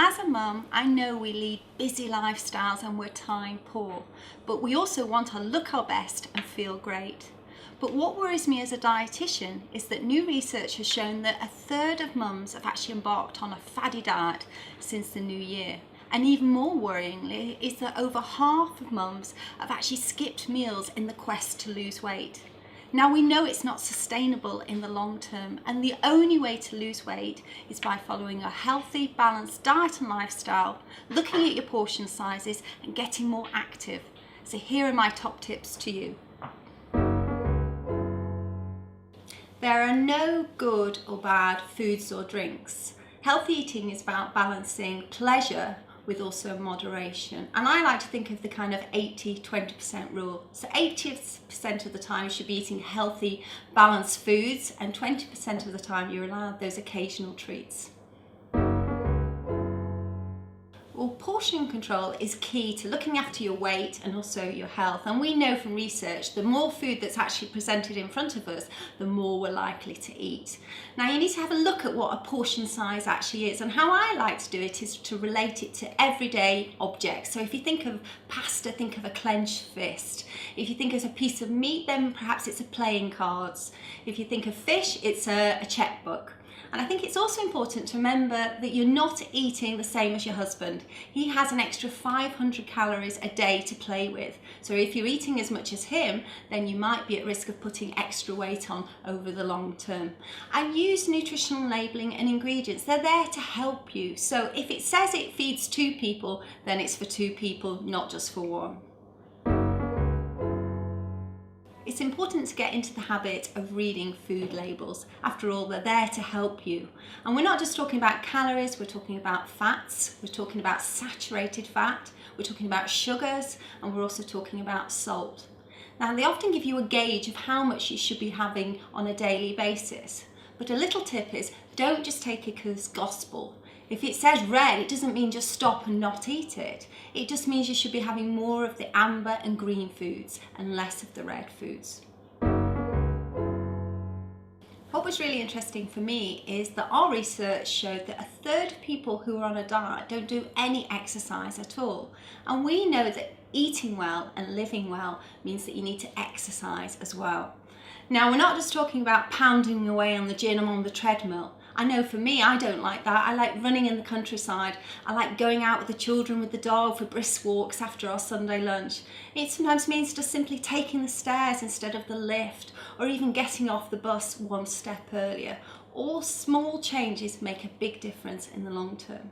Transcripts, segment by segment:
As a mum, I know we lead busy lifestyles and we're time poor, but we also want to look our best and feel great. But what worries me as a dietitian is that new research has shown that a third of mums have actually embarked on a faddy diet since the new year. And even more worryingly is that over half of mums have actually skipped meals in the quest to lose weight. Now we know it's not sustainable in the long term, and the only way to lose weight is by following a healthy, balanced diet and lifestyle, looking at your portion sizes and getting more active. So here are my top tips to you. There are no good or bad foods or drinks. Healthy eating is about balancing pleasure with also moderation. And I like to think of the kind of 80-20% rule. So 80% of the time you should be eating healthy, balanced foods, and 20% of the time you're allowed those occasional treats. Well, portion control is key to looking after your weight and also your health. And we know from research, the more food that's actually presented in front of us, the more we're likely to eat. Now you need to have a look at what a portion size actually is. And how I like to do it is to relate it to everyday objects. So if you think of pasta, think of a clenched fist. If you think of a piece of meat, then perhaps it's a playing cards. If you think of fish, it's a checkbook. And I think it's also important to remember that you're not eating the same as your husband. He has an extra 500 calories a day to play with. So if you're eating as much as him, then you might be at risk of putting extra weight on over the long term. And use nutritional labelling and ingredients. They're there to help you. So if it says it feeds 2 people, then it's for 2 people, not just for 1. It's important to get into the habit of reading food labels. After all, they're there to help you. And we're not just talking about calories, we're talking about fats, we're talking about saturated fat, we're talking about sugars, and we're also talking about salt. Now, they often give you a gauge of how much you should be having on a daily basis. But a little tip is, don't just take it as gospel. If it says red, it doesn't mean just stop and not eat it. It just means you should be having more of the amber and green foods and less of the red foods. What was really interesting for me is that our research showed that a third of people who are on a diet don't do any exercise at all. And we know that eating well and living well means that you need to exercise as well. Now, we're not just talking about pounding away on the gym or on the treadmill. I know for me, I don't like that. I like running in the countryside. I like going out with the children, with the dog for brisk walks after our Sunday lunch. It sometimes means just simply taking the stairs instead of the lift, or even getting off the bus one step earlier. All small changes make a big difference in the long term.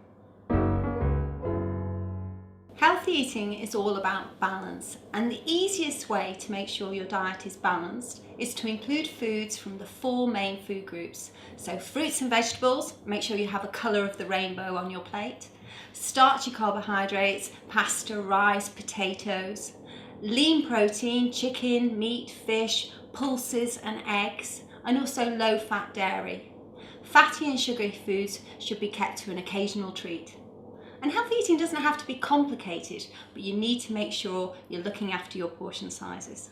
Healthy eating is all about balance, and the easiest way to make sure your diet is balanced is to include foods from the 4 main food groups. So fruits and vegetables, make sure you have a colour of the rainbow on your plate. Starchy carbohydrates, pasta, rice, potatoes. Lean protein, chicken, meat, fish, pulses and eggs, and also low-fat dairy. Fatty and sugary foods should be kept to an occasional treat. And healthy eating doesn't have to be complicated, but you need to make sure you're looking after your portion sizes.